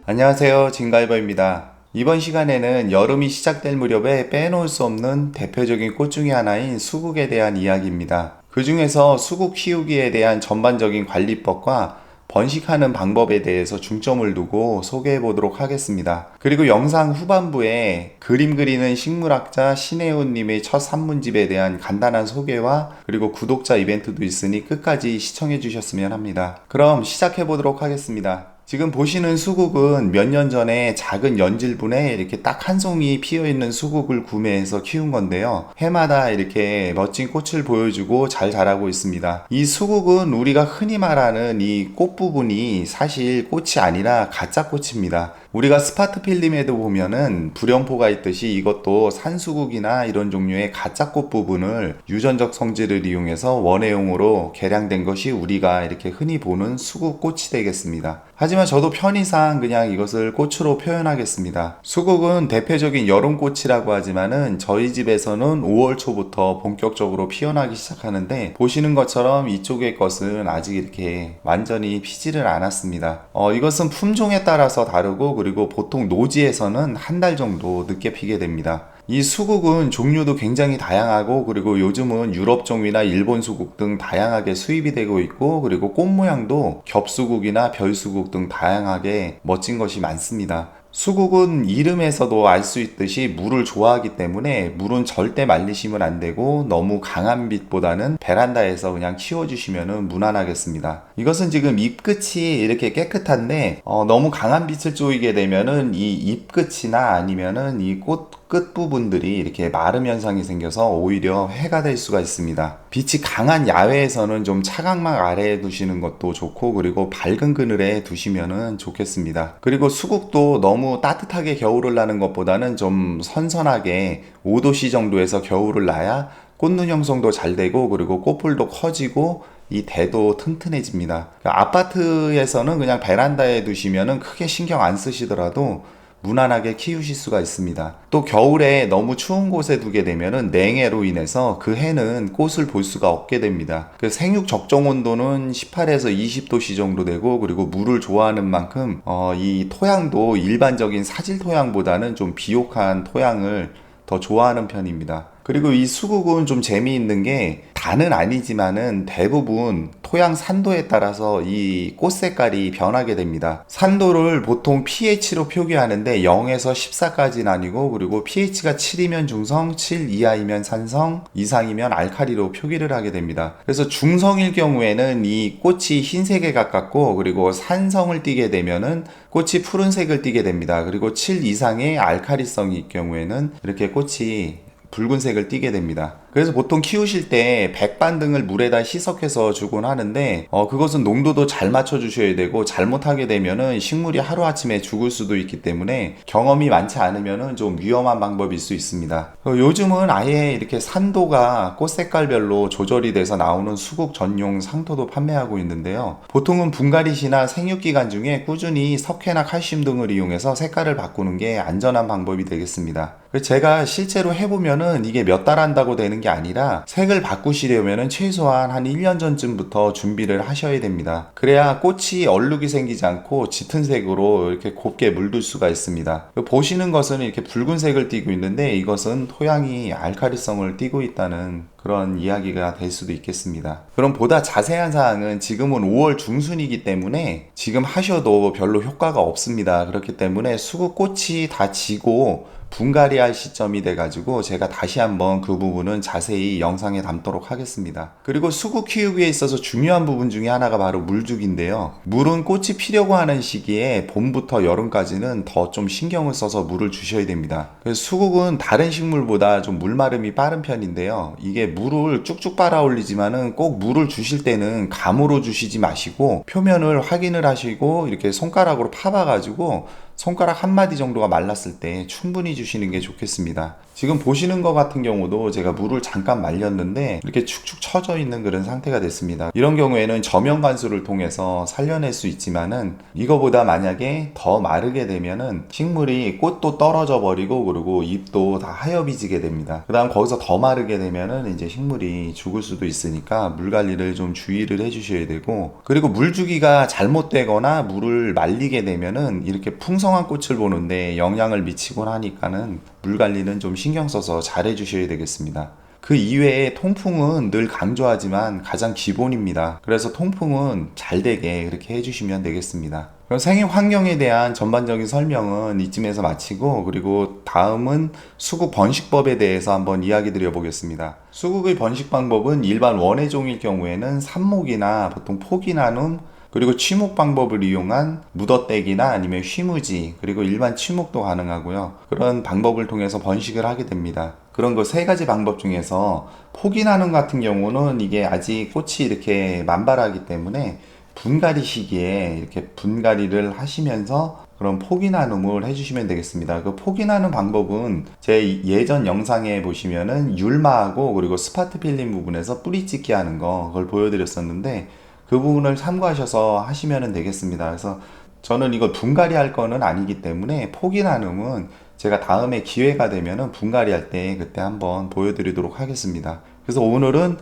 안녕하세요, 진가이버입니다. 이번 시간에는 여름이 시작될 무렵에 빼놓을 수 없는 대표적인 꽃 중에 하나인 수국에 대한 이야기입니다. 그 중에서 수국 키우기에 대한 전반적인 관리법과 번식하는 방법에 대해서 중점을 두고 소개해 보도록 하겠습니다. 그리고 영상 후반부에 그림 그리는 식물학자 신혜훈님의 첫 산문집에 대한 간단한 소개와 그리고 구독자 이벤트도 있으니 끝까지 시청해 주셨으면 합니다. 그럼 시작해 보도록 하겠습니다. 지금 보시는 수국은 몇 년 전에 작은 연질분에 이렇게 딱 한 송이 피어있는 수국을 구매해서 키운 건데요. 해마다 이렇게 멋진 꽃을 보여주고 잘 자라고 있습니다. 이 수국은 우리가 흔히 말하는 이 꽃 부분이 사실 꽃이 아니라 가짜 꽃입니다. 우리가 스파트 필름에도 보면은 불연포가 있듯이 이것도 산수국이나 이런 종류의 가짜꽃 부분을 유전적 성질을 이용해서 원예용으로 개량된 것이 우리가 이렇게 흔히 보는 수국꽃이 되겠습니다. 하지만 저도 편의상 그냥 이것을 꽃으로 표현하겠습니다. 수국은 대표적인 여름꽃이라고 하지만은 저희 집에서는 5월 초부터 본격적으로 피어나기 시작하는데 보시는 것처럼 이쪽의 것은 아직 이렇게 완전히 피지를 않았습니다. 이것은 품종에 따라서 다르고 그리고 보통 노지에서는 한 달 정도 늦게 피게 됩니다. 이 수국은 종류도 굉장히 다양하고 그리고 요즘은 유럽종이나 일본 수국 등 다양하게 수입이 되고 있고 그리고 꽃 모양도 겹수국이나 별수국 등 다양하게 멋진 것이 많습니다. 수국은 이름에서도 알 수 있듯이 물을 좋아하기 때문에 물은 절대 말리시면 안 되고 너무 강한 빛보다는 베란다에서 그냥 키워주시면 무난하겠습니다. 이것은 지금 잎끝이 이렇게 깨끗한데 너무 강한 빛을 쪼이게 되면은 이 잎끝이나 아니면은 이 꽃 끝부분들이 이렇게 마름 현상이 생겨서 오히려 해가 될 수가 있습니다. 빛이 강한 야외에서는 좀 차광막 아래에 두시는 것도 좋고 그리고 밝은 그늘에 두시면 좋겠습니다. 그리고 수국도 너무 따뜻하게 겨울을 나는 것보다는 좀 선선하게 5도씨 정도에서 겨울을 나야 꽃눈 형성도 잘 되고 그리고 꽃풀도 커지고 이 대도 튼튼해집니다. 아파트에서는 그냥 베란다에 두시면 크게 신경 안 쓰시더라도 무난하게 키우실 수가 있습니다. 또 겨울에 너무 추운 곳에 두게 되면은 냉해로 인해서 그 해는 꽃을 볼 수가 없게 됩니다. 그 생육 적정 온도는 18에서 20도씨 정도 되고 그리고 물을 좋아하는 만큼 이 토양도 일반적인 사질 토양보다는 좀 비옥한 토양을 더 좋아하는 편입니다. 그리고 이 수국은 좀 재미있는 게 다는 아니지만은 대부분 토양 산도에 따라서 이 꽃 색깔이 변하게 됩니다. 산도를 보통 pH로 표기하는데 0에서 14까지는 아니고 그리고 pH가 7이면 중성, 7 이하이면 산성, 이상이면 알칼리로 표기를 하게 됩니다. 그래서 중성일 경우에는 이 꽃이 흰색에 가깝고 그리고 산성을 띠게 되면은 꽃이 푸른색을 띠게 됩니다. 그리고 7 이상의 알칼리성일 경우에는 이렇게 꽃이 붉은색을 띠게 됩니다. 그래서 보통 키우실 때 백반등을 물에다 희석해서 주곤 하는데 그것은 농도도 잘 맞춰 주셔야 되고 잘못하게 되면은 식물이 하루아침에 죽을 수도 있기 때문에 경험이 많지 않으면은 좀 위험한 방법일 수 있습니다. 요즘은 아예 이렇게 산도가 꽃 색깔별로 조절이 돼서 나오는 수국 전용 상토도 판매하고 있는데요. 보통은 분갈이시나 생육기간 중에 꾸준히 석회나 칼슘 등을 이용해서 색깔을 바꾸는 게 안전한 방법이 되겠습니다. 제가 실제로 해보면은 이게 몇 달 한다고 되는 게 아니라 색을 바꾸시려면은 최소한 한 1년 전쯤부터 준비를 하셔야 됩니다. 그래야 꽃이 얼룩이 생기지 않고 짙은 색으로 이렇게 곱게 물들 수가 있습니다. 보시는 것은 이렇게 붉은색을 띠고 있는데 이것은 토양이 알칼리성을 띠고 있다는 그런 이야기가 될 수도 있겠습니다. 그럼 보다 자세한 사항은 지금은 5월 중순이기 때문에 지금 하셔도 별로 효과가 없습니다. 그렇기 때문에 수국꽃이 다 지고 분갈이 할 시점이 돼가지고 제가 다시 한번 그 부분은 자세히 영상에 담도록 하겠습니다. 그리고 수국 키우기에 있어서 중요한 부분 중에 하나가 바로 물주기인데요. 물은 꽃이 피려고 하는 시기에 봄부터 여름까지는 더 좀 신경을 써서 물을 주셔야 됩니다. 그래서 수국은 다른 식물보다 좀 물마름이 빠른 편인데요. 이게 물을 쭉쭉 빨아 올리지만은 꼭 물을 주실 때는 감으로 주시지 마시고 표면을 확인을 하시고 이렇게 손가락으로 파봐가지고 손가락 한 마디 정도가 말랐을 때 충분히 주시는 게 좋겠습니다. 지금 보시는 것 같은 경우도 제가 물을 잠깐 말렸는데 이렇게 축축 처져 있는 그런 상태가 됐습니다. 이런 경우에는 저면 관수를 통해서 살려낼 수 있지만은 이거보다 만약에 더 마르게 되면은 식물이 꽃도 떨어져 버리고 그리고 잎도 다 하여비지게 됩니다. 그 다음 거기서 더 마르게 되면은 이제 식물이 죽을 수도 있으니까 물 관리를 좀 주의를 해주셔야 되고, 그리고 물 주기가 잘못되거나 물을 말리게 되면은 이렇게 풍성한 꽃을 보는데 영향을 미치곤 하니까는 물 관리는 좀 신경 써서 잘 해주셔야 되겠습니다. 그 이외에 통풍은 늘 강조하지만 가장 기본입니다. 그래서 통풍은 잘 되게 그렇게 해주시면 되겠습니다. 그럼 생육 환경에 대한 전반적인 설명은 이쯤에서 마치고, 그리고 다음은 수국 번식법에 대해서 한번 이야기 드려보겠습니다. 수국의 번식 방법은 일반 원예종일 경우에는 삽목이나 보통 포기 나눔, 그리고 취목 방법을 이용한 묻어떼기나 아니면 휘무지, 그리고 일반 취목도 가능하고요. 그런 방법을 통해서 번식을 하게 됩니다. 그런 그 세 가지 방법 중에서 포기 나눔 같은 경우는 이게 아직 꽃이 이렇게 만발하기 때문에 분갈이 시기에 이렇게 분갈이를 하시면서 그런 포기 나눔을 해주시면 되겠습니다. 그 포기 나눔 방법은 제 예전 영상에 보시면은 율마하고 그리고 스파트 필름 부분에서 뿌리 찍기 하는 거, 그걸 보여드렸었는데 그 부분을 참고하셔서 하시면 되겠습니다. 그래서 저는 이거 분갈이 할 거는 아니기 때문에 포기 나눔은 제가 다음에 기회가 되면은 분갈이 할 때 그때 한번 보여드리도록 하겠습니다. 그래서 오늘은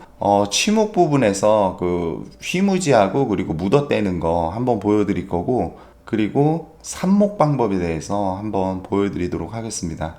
취목 부분에서 그 휘무지하고 그리고 묻어떼는 거 한번 보여드릴 거고, 그리고 삽목 방법에 대해서 한번 보여드리도록 하겠습니다.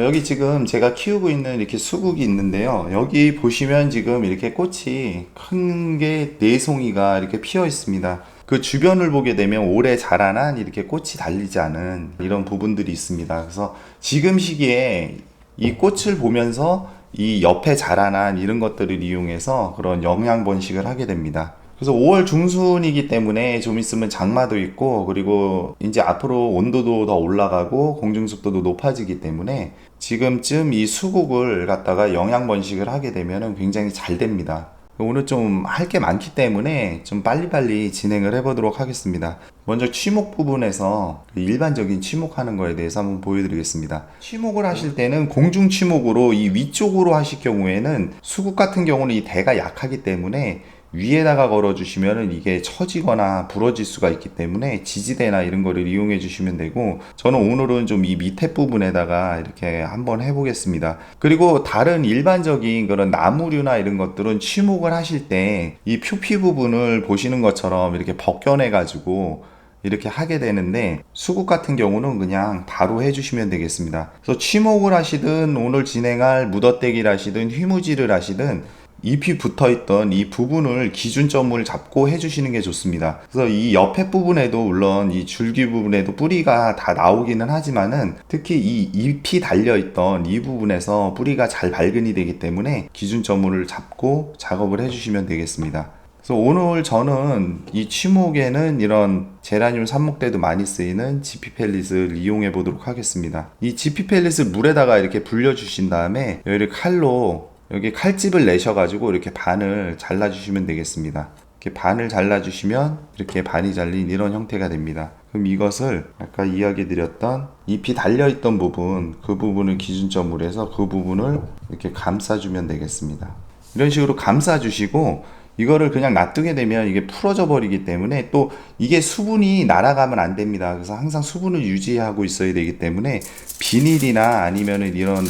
여기 지금 제가 키우고 있는 이렇게 수국이 있는데요. 여기 보시면 지금 이렇게 꽃이 큰 게 4송이가 이렇게 피어 있습니다. 그 주변을 보게 되면 오래 자라난 이렇게 꽃이 달리지 않은 이런 부분들이 있습니다. 그래서 지금 시기에 이 꽃을 보면서 이 옆에 자라난 이런 것들을 이용해서 그런 영양 번식을 하게 됩니다. 그래서 5월 중순이기 때문에 좀 있으면 장마도 있고, 그리고 이제 앞으로 온도도 더 올라가고 공중습도도 높아지기 때문에 지금쯤 이 수국을 갖다가 영양 번식을 하게 되면 굉장히 잘 됩니다. 오늘 좀 할 게 많기 때문에 좀 빨리빨리 진행을 해보도록 하겠습니다. 먼저 취목 부분에서 일반적인 취목하는 거에 대해서 한번 보여드리겠습니다. 취목을 하실 때는 공중 취목으로 이 위쪽으로 하실 경우에는 수국 같은 경우는 이 대가 약하기 때문에 위에다가 걸어 주시면은 이게 처지거나 부러질 수가 있기 때문에 지지대나 이런 거를 이용해 주시면 되고, 저는 오늘은 좀 이 밑에 부분에다가 이렇게 한번 해보겠습니다. 그리고 다른 일반적인 그런 나무류나 이런 것들은 취목을 하실 때 이 표피 부분을 보시는 것처럼 이렇게 벗겨내 가지고 이렇게 하게 되는데, 수국 같은 경우는 그냥 바로 해주시면 되겠습니다. 그래서 취목을 하시든 오늘 진행할 묻어떼기를 하시든 휘무지를 하시든 잎이 붙어있던 이 부분을 기준점을 잡고 해주시는 게 좋습니다. 그래서 이 옆에 부분에도 물론 이 줄기 부분에도 뿌리가 다 나오기는 하지만은 특히 이 잎이 달려있던 이 부분에서 뿌리가 잘 발근이 되기 때문에 기준점을 잡고 작업을 해주시면 되겠습니다. 그래서 오늘 저는 이 취목에는 이런 제라늄 삽목 때도 많이 쓰이는 지피펠릿을 이용해 보도록 하겠습니다. 이 지피펠릿을 물에다가 이렇게 불려 주신 다음에 여기 칼로 여기 칼집을 내셔가지고 이렇게 반을 잘라주시면 되겠습니다. 이렇게 반을 잘라주시면 이렇게 반이 잘린 이런 형태가 됩니다. 그럼 이것을 아까 이야기 드렸던 잎이 달려있던 부분, 그 부분을 기준점으로 해서 그 부분을 이렇게 감싸주면 되겠습니다. 이런 식으로 감싸주시고 이거를 그냥 놔두게 되면 이게 풀어져 버리기 때문에 또 이게 수분이 날아가면 안 됩니다. 그래서 항상 수분을 유지하고 있어야 되기 때문에 비닐이나 아니면은 이런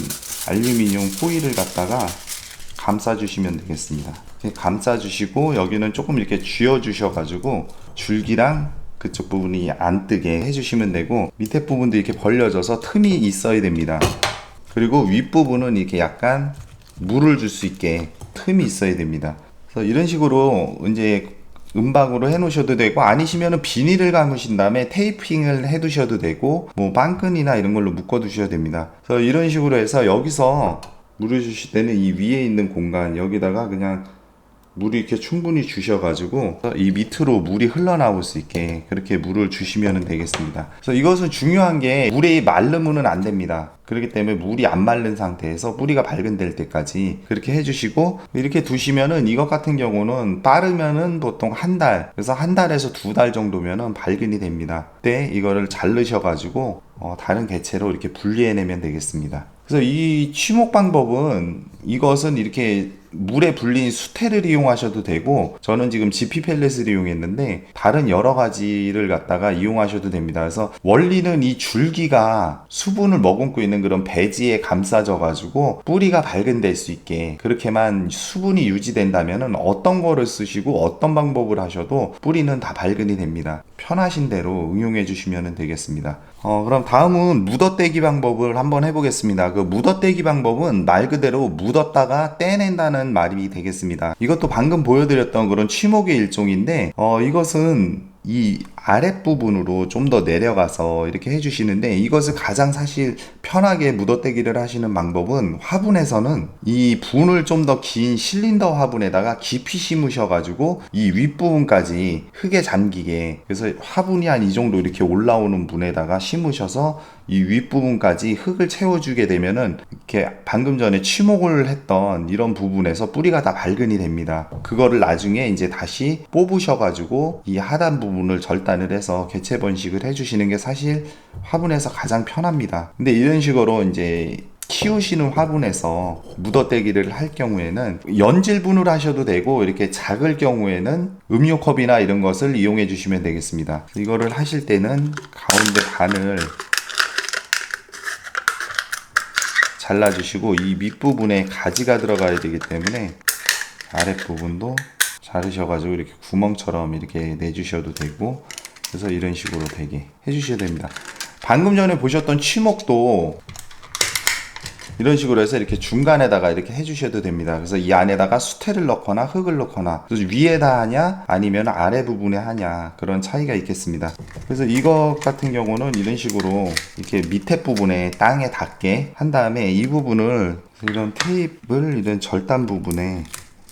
알루미늄 포일을 갖다가 감싸주시면 되겠습니다. 감싸주시고 여기는 조금 이렇게 쥐어주셔가지고 줄기랑 그쪽 부분이 안 뜨게 해주시면 되고, 밑에 부분도 이렇게 벌려져서 틈이 있어야 됩니다. 그리고 윗부분은 이렇게 약간 물을 줄 수 있게 틈이 있어야 됩니다. 그래서 이런 식으로 이제 은박으로 해 놓으셔도 되고, 아니시면은 비닐을 감으신 다음에 테이핑을 해 두셔도 되고, 뭐 빵끈이나 이런 걸로 묶어 두셔야 됩니다. 그래서 이런 식으로 해서 여기서 물을 주실 때는 이 위에 있는 공간 여기다가 그냥 물이 이렇게 충분히 주셔가지고 이 밑으로 물이 흘러나올 수 있게 그렇게 물을 주시면 되겠습니다. 그래서 이것은 중요한 게 물이 마르면은 안 됩니다. 그렇기 때문에 물이 안 마른 상태에서 뿌리가 발근될 때까지 그렇게 해주시고, 이렇게 두시면은 이것 같은 경우는 빠르면은 보통 한 달, 그래서 한 달에서 두 달 정도면은 발근이 됩니다. 그때 이거를 자르셔가지고 다른 개체로 이렇게 분리해내면 되겠습니다. 그래서 이 취목 방법은, 이것은 이렇게 물에 불린 수태를 이용하셔도 되고, 저는 지금 지피 펠렛을 이용했는데 다른 여러 가지를 갖다가 이용하셔도 됩니다. 그래서 원리는 이 줄기가 수분을 머금고 있는 그런 배지에 감싸져 가지고 뿌리가 발근될 수 있게, 그렇게만 수분이 유지된다면 어떤 거를 쓰시고 어떤 방법을 하셔도 뿌리는 다 발근이 됩니다. 편하신 대로 응용해 주시면 되겠습니다. 그럼 다음은 묻어떼기 방법을 한번 해보겠습니다. 그 묻어떼기 방법은 말 그대로 묻었다가 떼낸다는 말이 되겠습니다. 이것도 방금 보여드렸던 그런 취목의 일종인데, 이것은 이 아랫부분으로 좀 더 내려가서 이렇게 해주시는데, 이것을 가장 사실 편하게 묻어떼기를 하시는 방법은, 화분에서는 이 분을 좀 더 긴 실린더 화분에다가 깊이 심으셔가지고 이 윗부분까지 흙에 잠기게, 그래서 화분이 한 이 정도 이렇게 올라오는 분에다가 심으셔서 이 윗부분까지 흙을 채워주게 되면은 이렇게 방금 전에 취목을 했던 이런 부분에서 뿌리가 다 발근이 됩니다. 그거를 나중에 이제 다시 뽑으셔가지고 이 하단 부분을 절단을 해서 개체 번식을 해주시는 게 사실 화분에서 가장 편합니다. 근데 이런 식으로 이제 키우시는 화분에서 묻어떼기를 할 경우에는 연질분을 하셔도 되고, 이렇게 작을 경우에는 음료컵이나 이런 것을 이용해 주시면 되겠습니다. 이거를 하실 때는 가운데 반을 잘라주시고, 이 밑부분에 가지가 들어가야 되기 때문에 아랫부분도 자르셔가지고 이렇게 구멍처럼 이렇게 내주셔도 되고, 그래서 이런 식으로 되게 해주셔야 됩니다. 방금 전에 보셨던 취목도 이런 식으로 해서 이렇게 중간에다가 이렇게 해주셔도 됩니다. 그래서 이 안에다가 수태를 넣거나 흙을 넣거나, 그래서 위에다 하냐 아니면 아래 부분에 하냐, 그런 차이가 있겠습니다. 그래서 이것 같은 경우는 이런 식으로 이렇게 밑에 부분에 땅에 닿게 한 다음에 이 부분을 이런 테이프를 이런 절단 부분에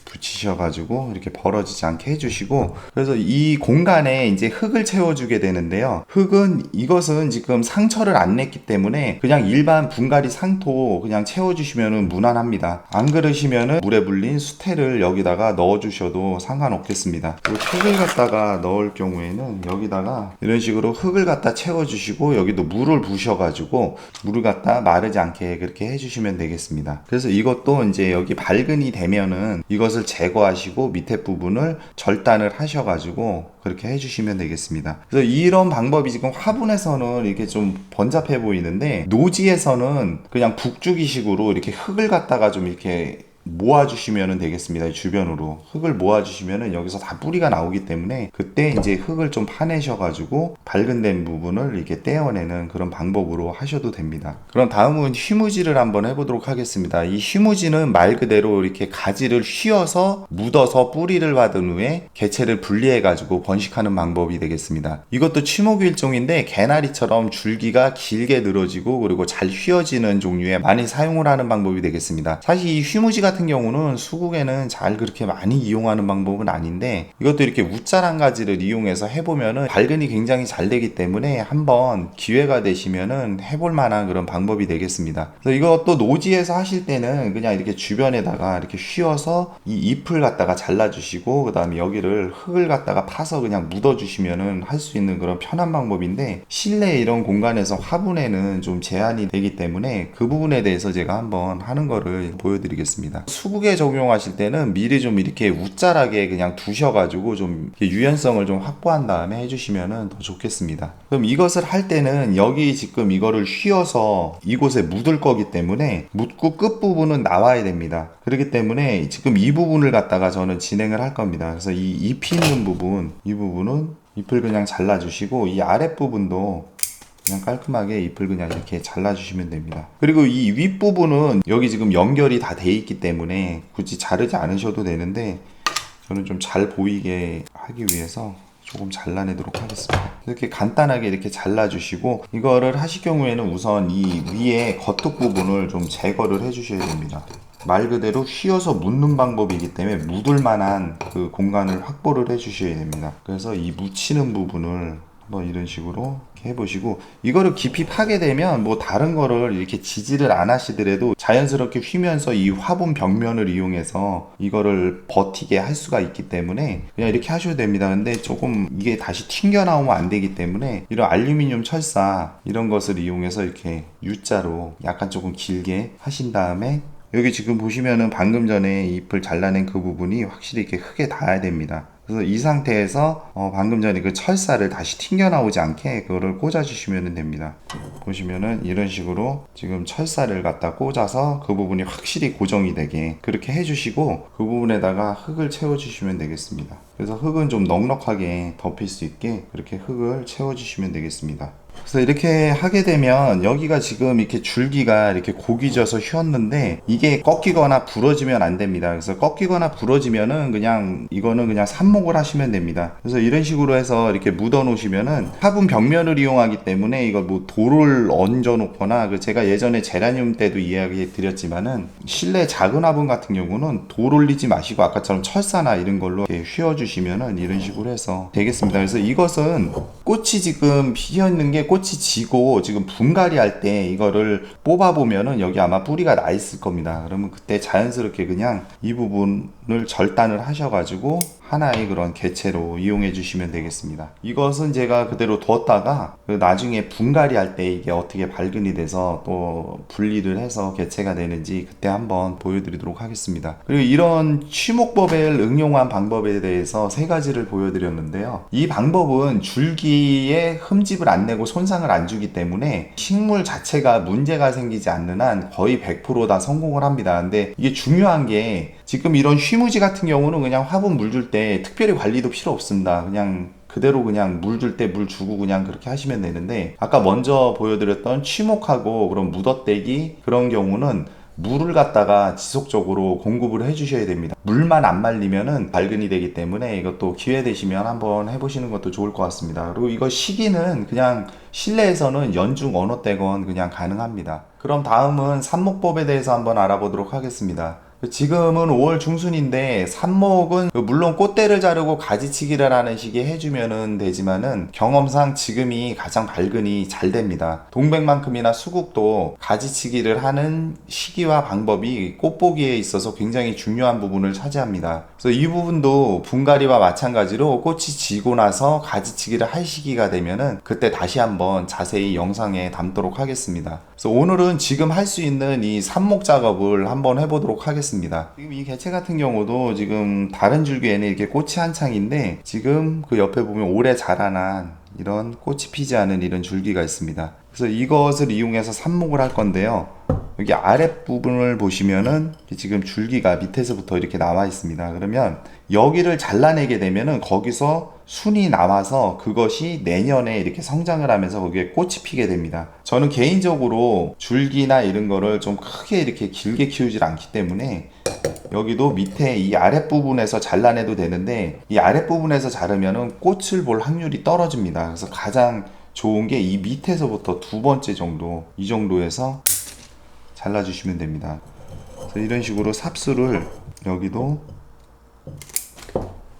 붙이셔가지고 이렇게 벌어지지 않게 해주시고, 그래서 이 공간에 이제 흙을 채워주게 되는데요. 흙은, 이것은 지금 상처를 안 냈기 때문에 그냥 일반 분갈이 상토 그냥 채워주시면 무난합니다. 안 그러시면은 물에 불린 수태를 여기다가 넣어주셔도 상관없겠습니다. 흙을 갖다가 넣을 경우에는 여기다가 이런 식으로 흙을 갖다 채워주시고, 여기도 물을 부셔가지고 물을 갖다 마르지 않게 그렇게 해주시면 되겠습니다. 그래서 이것도 이제 여기 발근이 되면은 이것을 제거하시고 밑에 부분을 절단을 하셔가지고 그렇게 해주시면 되겠습니다. 그래서 이런 방법이 지금 화분에서는 이렇게 좀 번잡해 보이는데, 노지에서는 그냥 북주기식으로 이렇게 흙을 갖다가 좀 이렇게 모아주시면 되겠습니다. 주변으로 흙을 모아주시면 여기서 다 뿌리가 나오기 때문에 그때 이제 흙을 좀 파내셔가지고 발근된 부분을 이렇게 떼어내는 그런 방법으로 하셔도 됩니다. 그럼 다음은 휘무지를 한번 해보도록 하겠습니다. 이 휘무지는 말 그대로 이렇게 가지를 휘어서 묻어서 뿌리를 받은 후에 개체를 분리해가지고 번식하는 방법이 되겠습니다. 이것도 취목의 일종인데, 개나리처럼 줄기가 길게 늘어지고 그리고 잘 휘어지는 종류의 많이 사용을 하는 방법이 되겠습니다. 사실 이 휘무지 같은 경우는 수국에는 잘 그렇게 많이 이용하는 방법은 아닌데, 이것도 이렇게 웃자란 가지를 이용해서 해보면은 발근이 굉장히 잘 되기 때문에 한번 기회가 되시면은 해볼 만한 그런 방법이 되겠습니다. 그래서 이것도 노지에서 하실 때는 그냥 이렇게 주변에다가 이렇게 휘어서 이 잎을 갖다가 잘라주시고, 그 다음에 여기를 흙을 갖다가 파서 그냥 묻어주시면은 할 수 있는 그런 편한 방법인데, 실내 이런 공간에서 화분에는 좀 제한이 되기 때문에 그 부분에 대해서 제가 한번 하는 거를 보여드리겠습니다. 수국에 적용하실 때는 미리 좀 이렇게 웃자라게 그냥 두셔가지고 좀 유연성을 좀 확보한 다음에 해주시면 더 좋겠습니다. 그럼 이것을 할 때는 여기 지금 이거를 휘어서 이곳에 묻을 거기 때문에 묻고 끝부분은 나와야 됩니다. 그렇기 때문에 지금 이 부분을 갖다가 저는 진행을 할 겁니다. 그래서 이 잎이 있는 부분, 이 부분은 잎을 그냥 잘라주시고, 이 아랫부분도 그냥 깔끔하게 잎을 그냥 이렇게 잘라주시면 됩니다. 그리고 이 윗부분은 여기 지금 연결이 다 돼 있기 때문에 굳이 자르지 않으셔도 되는데, 저는 좀 잘 보이게 하기 위해서 조금 잘라내도록 하겠습니다. 이렇게 간단하게 이렇게 잘라주시고, 이거를 하실 경우에는 우선 이 위에 겉쪽 부분을 좀 제거를 해주셔야 됩니다. 말 그대로 휘어서 묻는 방법이기 때문에 묻을 만한 그 공간을 확보를 해 주셔야 됩니다. 그래서 이 묻히는 부분을 한번 이런 식으로 이렇게 해보시고, 이거를 깊이 파게 되면 뭐 다른 거를 이렇게 지지를 안 하시더라도 자연스럽게 휘면서 이 화분 벽면을 이용해서 이거를 버티게 할 수가 있기 때문에 그냥 이렇게 하셔도 됩니다. 근데 조금 이게 다시 튕겨 나오면 안 되기 때문에 이런 알루미늄 철사 이런 것을 이용해서 이렇게 U자로 약간 조금 길게 하신 다음에, 여기 지금 보시면은 방금 전에 잎을 잘라낸 그 부분이 확실히 이렇게 흙에 닿아야 됩니다. 그래서 이 상태에서 방금 전에 그 철사를 다시 튕겨 나오지 않게 그거를 꽂아 주시면 됩니다. 보시면은 이런 식으로 지금 철사를 갖다 꽂아서 그 부분이 확실히 고정이 되게 그렇게 해주시고, 그 부분에다가 흙을 채워 주시면 되겠습니다. 그래서 흙은 좀 넉넉하게 덮일 수 있게 그렇게 흙을 채워 주시면 되겠습니다. 그래서 이렇게 하게 되면 여기가 지금 이렇게 줄기가 이렇게 고기 져서 휘었는데 이게 꺾이거나 부러지면 안 됩니다. 그래서 꺾이거나 부러지면은 그냥 이거는 그냥 삽목을 하시면 됩니다. 그래서 이런 식으로 해서 이렇게 묻어 놓으시면은 화분 벽면을 이용하기 때문에 이걸 뭐 돌을 얹어 놓거나, 그 제가 예전에 제라늄 때도 이야기 드렸지만은 실내 작은 화분 같은 경우는 돌 올리지 마시고 아까처럼 철사나 이런 걸로 이렇게 휘어 주시면은 이런 식으로 해서 되겠습니다. 그래서 이것은 꽃이 지금 피어 있는 게 꽃이 지고 지금 분갈이 할 때 이거를 뽑아 보면은 여기 아마 뿌리가 나 있을 겁니다. 그러면 그때 자연스럽게 그냥 이 부분을 절단을 하셔가지고 하나의 그런 개체로 이용해 주시면 되겠습니다. 이것은 제가 그대로 두었다가 나중에 분갈이 할 때 이게 어떻게 발근이 돼서 또 분리를 해서 개체가 되는지 그때 한번 보여드리도록 하겠습니다. 그리고 이런 취목법을 응용한 방법에 대해서 세 가지를 보여드렸는데요. 이 방법은 줄기에 흠집을 안 내고 손상을 안 주기 때문에 식물 자체가 문제가 생기지 않는 한 거의 100% 다 성공을 합니다. 근데 이게 중요한 게, 지금 이런 쉬무지 같은 경우는 그냥 화분 물 줄 때 특별히 관리도 필요 없습니다. 그냥 그대로 그냥 물 줄 때 물 주고 그냥 그렇게 하시면 되는데, 아까 먼저 보여드렸던 취목하고 그런 묻어대기 그런 경우는 물을 갖다가 지속적으로 공급을 해주셔야 됩니다. 물만 안 말리면은 발근이 되기 때문에 이것도 기회 되시면 한번 해보시는 것도 좋을 것 같습니다. 그리고 이거 시기는 그냥 실내에서는 연중 어느 때건 그냥 가능합니다. 그럼 다음은 삽목법에 대해서 한번 알아보도록 하겠습니다. 지금은 5월 중순인데 삽목은 물론 꽃대를 자르고 가지치기를 하는 시기에 해주면 되지만은 경험상 지금이 가장 발근이 잘 됩니다. 동백만큼이나 수국도 가지치기를 하는 시기와 방법이 꽃보기에 있어서 굉장히 중요한 부분을 차지합니다. 그래서 이 부분도 분갈이와 마찬가지로 꽃이 지고 나서 가지치기를 할 시기가 되면은 그때 다시 한번 자세히 영상에 담도록 하겠습니다. 그래서 오늘은 지금 할 수 있는 이 삽목 작업을 한번 해보도록 하겠습니다. 지금 이 개체 같은 경우도 지금 다른 줄기에는 이렇게 꽃이 한창인데, 지금 그 옆에 보면 오래 자라난 이런 꽃이 피지 않은 이런 줄기가 있습니다. 그래서 이것을 이용해서 삽목을 할 건데요. 여기 아랫부분을 보시면은 지금 줄기가 밑에서부터 이렇게 나와 있습니다. 그러면 여기를 잘라내게 되면은 거기서 순이 나와서 그것이 내년에 이렇게 성장을 하면서 거기에 꽃이 피게 됩니다. 저는 개인적으로 줄기나 이런 거를 좀 크게 이렇게 길게 키우질 않기 때문에 여기도 밑에 이 아랫부분에서 잘라내도 되는데, 이 아랫부분에서 자르면은 꽃을 볼 확률이 떨어집니다. 그래서 가장 좋은 게 이 밑에서부터 두 번째 정도, 이 정도에서 잘라주시면 됩니다. 그래서 이런 식으로 삽수를 여기도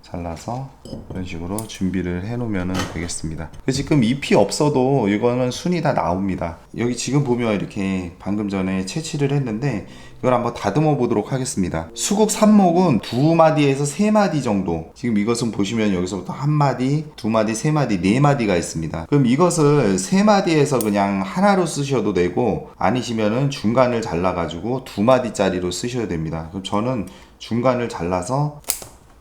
잘라서 이런 식으로 준비를 해 놓으면 되겠습니다. 지금 잎이 없어도 이거는 순이 다 나옵니다. 여기 지금 보면 이렇게 방금 전에 채취를 했는데 이걸 한번 다듬어 보도록 하겠습니다. 수국 삽목은 2마디에서 3마디 정도, 지금 이것은 보시면 여기서부터 1마디, 2마디, 3마디, 4마디가 있습니다. 그럼 이것을 3마디에서 그냥 하나로 쓰셔도 되고, 아니시면은 중간을 잘라 가지고 2마디짜리로 쓰셔야 됩니다. 그럼 저는 중간을 잘라서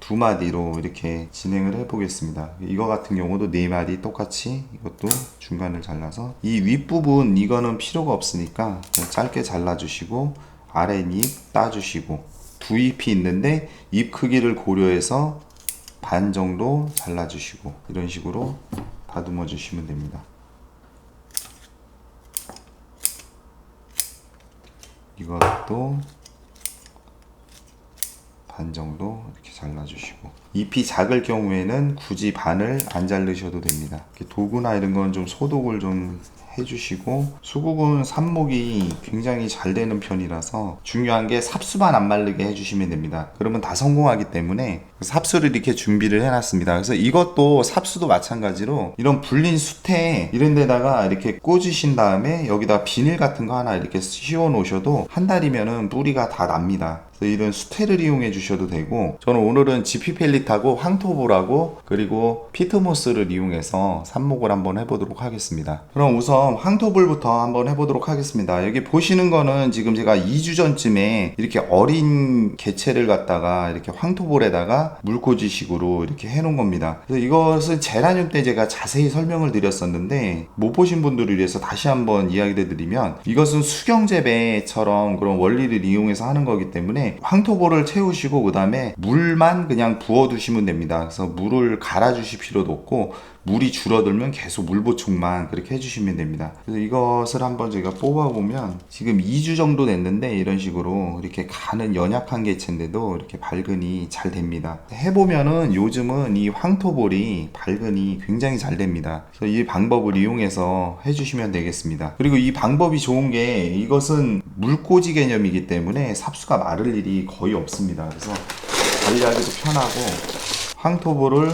2마디로 이렇게 진행을 해 보겠습니다. 이거 같은 경우도 4마디 똑같이 이것도 중간을 잘라서, 이 윗부분 이거는 필요가 없으니까 짧게 잘라 주시고 아랫잎 따 주시고, 두 잎이 있는데 잎 크기를 고려해서 반 정도 잘라 주시고 이런 식으로 다듬어 주시면 됩니다. 이것도 반 정도 이렇게 잘라주시고, 잎이 작을 경우에는 굳이 반을 안 자르셔도 됩니다. 도구나 이런 건 좀 소독을 좀 해주시고, 수국은 삽목이 굉장히 잘 되는 편이라서 중요한 게 삽수만 안 마르게 해주시면 됩니다. 그러면 다 성공하기 때문에 삽수를 이렇게 준비를 해놨습니다. 그래서 이것도 삽수도 마찬가지로 이런 불린 숯에 이런 데다가 이렇게 꽂으신 다음에 여기다 비닐 같은 거 하나 이렇게 씌워 놓으셔도 한 달이면은 뿌리가 다 납니다. 그래서 이런 수태를 이용해 주셔도 되고, 저는 오늘은 지피펠릿하고 황토볼하고 그리고 피트모스를 이용해서 삽목을 한번 해보도록 하겠습니다. 그럼 우선 황토볼부터 한번 해보도록 하겠습니다. 여기 보시는 거는 지금 제가 2주 전쯤에 이렇게 어린 개체를 갖다가 이렇게 황토볼에다가 물꽂이식으로 이렇게 해놓은 겁니다. 그래서 이것은 제라늄 때 제가 자세히 설명을 드렸었는데 못 보신 분들을 위해서 다시 한번 이야기를 드리면, 이것은 수경재배처럼 그런 원리를 이용해서 하는 거기 때문에 황토볼을 채우시고 그 다음에 물만 그냥 부어 두시면 됩니다. 그래서 물을 갈아 주실 필요도 없고, 물이 줄어들면 계속 물 보충만 그렇게 해주시면 됩니다. 그래서 이것을 한번 제가 뽑아보면 지금 2주 정도 됐는데 이런 식으로 이렇게 가는 연약한 개체인데도 이렇게 발근이 잘 됩니다. 해보면은 요즘은 이 황토볼이 발근이 굉장히 잘 됩니다. 그래서 이 방법을 이용해서 해주시면 되겠습니다. 그리고 이 방법이 좋은 게, 이것은 물꽂이 개념이기 때문에 삽수가 마를 일이 거의 없습니다. 그래서 관리하기도 편하고, 황토볼을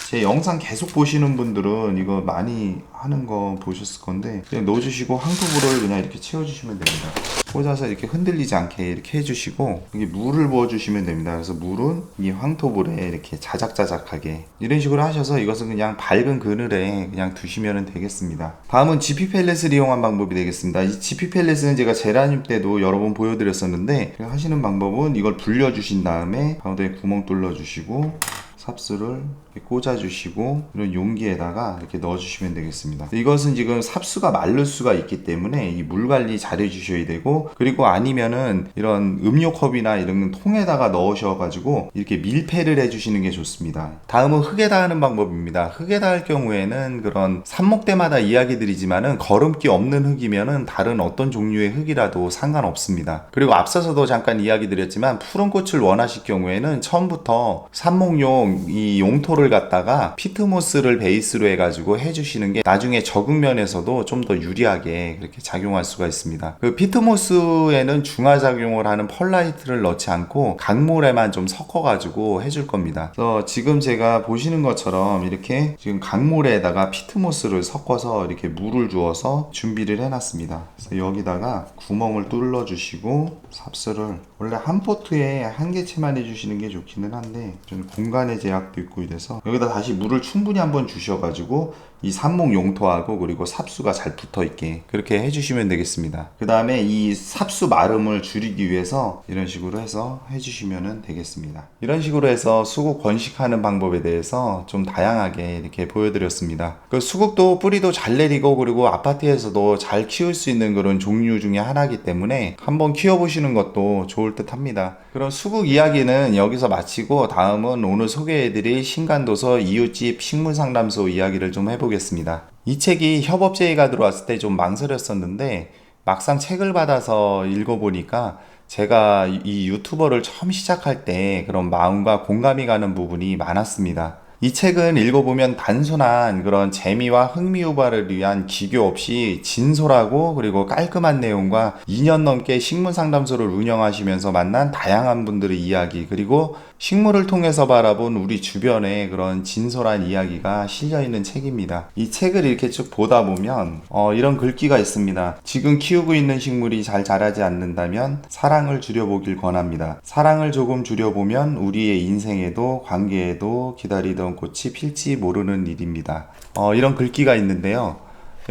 제 영상 계속 보시는 분들은 이거 많이 하는 거 보셨을 건데, 그냥 넣어주시고 황토볼을 그냥 이렇게 채워주시면 됩니다. 꽂아서 이렇게 흔들리지 않게 이렇게 해주시고, 여기 물을 부어주시면 됩니다. 그래서 물은 이 황토볼에 이렇게 자작자작하게 이런 식으로 하셔서 이것은 그냥 밝은 그늘에 그냥 두시면 되겠습니다. 다음은 지피 펠렛을 이용한 방법이 되겠습니다. 이 지피 펠렛은 제가 제라늄 때도 여러 번 보여드렸었는데, 하시는 방법은 이걸 불려주신 다음에 가운데 구멍 뚫어주시고 삽수를 이렇게 꽂아주시고 이런 용기에다가 이렇게 넣어주시면 되겠습니다. 이것은 지금 삽수가 마를 수가 있기 때문에 이 물 관리 잘 해주셔야 되고, 그리고 아니면은 이런 음료컵이나 이런 통에다가 넣으셔가지고 이렇게 밀폐를 해주시는 게 좋습니다. 다음은 흙에다 하는 방법입니다. 흙에다 할 경우에는 그런 삽목대마다 이야기 드리지만은 거름기 없는 흙이면은 다른 어떤 종류의 흙이라도 상관없습니다. 그리고 앞서서도 잠깐 이야기 드렸지만 푸른 꽃을 원하실 경우에는 처음부터 삽목용 이 용토를 갖다가 피트모스를 베이스로 해가지고 해주시는 게 나중에 적응면에서도 좀 더 유리하게 그렇게 작용할 수가 있습니다. 그 피트모스에는 중화작용을 하는 펄라이트를 넣지 않고 강물에만 좀 섞어가지고 해줄 겁니다. 그래서 지금 제가 보시는 것처럼 이렇게 지금 강물에다가 피트모스를 섞어서 이렇게 물을 주어서 준비를 해놨습니다. 그래서 여기다가 구멍을 뚫어 주시고 삽수를 원래 한 포트에 한 개체만 해주시는 게 좋기는 한데, 좀 공간의 제약도 있고 이래서 여기다 다시 물을 충분히 한번 주셔가지고 이 삽목 용토하고 그리고 삽수가 잘 붙어있게 그렇게 해주시면 되겠습니다. 그 다음에 이 삽수 마름을 줄이기 위해서 이런 식으로 해서 해주시면 되겠습니다. 이런 식으로 해서 수국 번식하는 방법에 대해서 좀 다양하게 이렇게 보여드렸습니다. 그 수국도 뿌리도 잘 내리고 그리고 아파트에서도 잘 키울 수 있는 그런 종류 중에 하나이기 때문에 한번 키워보시는 것도 좋을 듯 합니다. 그럼 수국 이야기는 여기서 마치고, 다음은 오늘 소개해드릴 신간도서 이웃집 식물상담소 이야기를 좀 해보겠습니다. 이 책이 협업제의가 들어왔을 때 좀 망설였었는데, 막상 책을 받아서 읽어보니까 제가 이 유튜버를 처음 시작할 때 그런 마음과 공감이 가는 부분이 많았습니다. 이 책은 읽어보면 단순한 그런 재미와 흥미 유발을 위한 기교 없이 진솔하고 그리고 깔끔한 내용과 2년 넘게 식물 상담소를 운영하시면서 만난 다양한 분들의 이야기, 그리고 식물을 통해서 바라본 우리 주변의 그런 진솔한 이야기가 실려있는 책입니다. 이 책을 이렇게 쭉 보다 보면 이런 글귀가 있습니다. 지금 키우고 있는 식물이 잘 자라지 않는다면 사랑을 줄여보길 권합니다. 사랑을 조금 줄여보면 우리의 인생에도 관계에도 기다리던 꽃이 필지 모르는 일입니다. 이런 글귀가 있는데요.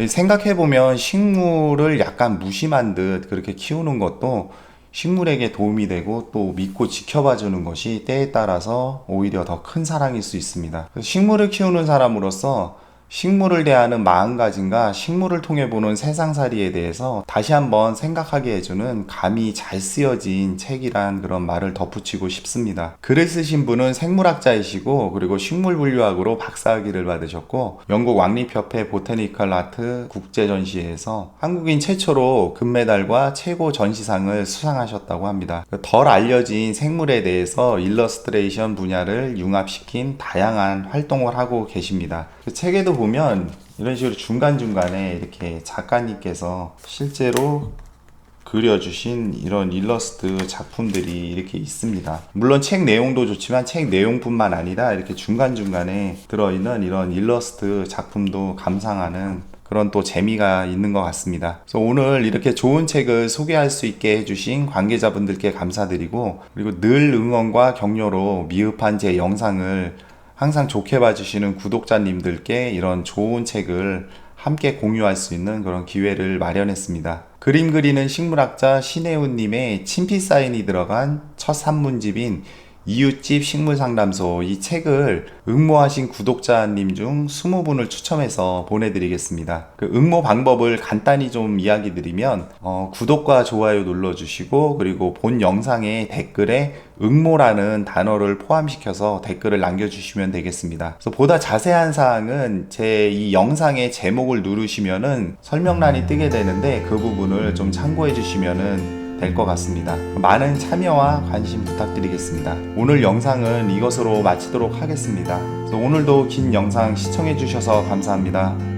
생각해보면 식물을 약간 무심한 듯 그렇게 키우는 것도 식물에게 도움이 되고 또 믿고 지켜봐 주는 것이 때에 따라서 오히려 더 큰 사랑일 수 있습니다. 식물을 키우는 사람으로서 식물을 대하는 마음가짐과 식물을 통해 보는 세상살이에 대해서 다시 한번 생각하게 해주는 감이 잘 쓰여진 책이란 그런 말을 덧붙이고 싶습니다. 글을 쓰신 분은 생물학자이시고 그리고 식물분류학으로 박사학위를 받으셨고, 영국 왕립협회 보타니컬 아트 국제전시회에서 한국인 최초로 금메달과 최고 전시상을 수상하셨다고 합니다. 덜 알려진 생물에 대해서 일러스트레이션 분야를 융합시킨 다양한 활동을 하고 계십니다. 그 책에도 보면 이런 식으로 중간중간에 이렇게 작가님께서 실제로 그려주신 이런 일러스트 작품들이 이렇게 있습니다. 물론 책 내용도 좋지만 책 내용뿐만 아니라 이렇게 중간중간에 들어있는 이런 일러스트 작품도 감상하는 그런 또 재미가 있는 것 같습니다. 그래서 오늘 이렇게 좋은 책을 소개할 수 있게 해주신 관계자분들께 감사드리고, 그리고 늘 응원과 격려로 미흡한 제 영상을 항상 좋게 봐주시는 구독자님들께 이런 좋은 책을 함께 공유할 수 있는 그런 기회를 마련했습니다. 그림 그리는 식물학자 신혜훈님의 친필 사인이 들어간 첫 산문집인 이웃집 식물상담소, 이 책을 응모하신 구독자님 중 20분을 추첨해서 보내드리겠습니다. 그 응모 방법을 간단히 좀 이야기 드리면 구독과 좋아요 눌러주시고, 그리고 본 영상의 댓글에 응모라는 단어를 포함시켜서 댓글을 남겨주시면 되겠습니다. 그래서 보다 자세한 사항은 제 이 영상의 제목을 누르시면은 설명란이 뜨게 되는데, 그 부분을 좀 참고해 주시면은 될 것 같습니다. 많은 참여와 관심 부탁드리겠습니다. 오늘 영상은 이것으로 마치도록 하겠습니다. 그래서 오늘도 긴 영상 시청해 주셔서 감사합니다.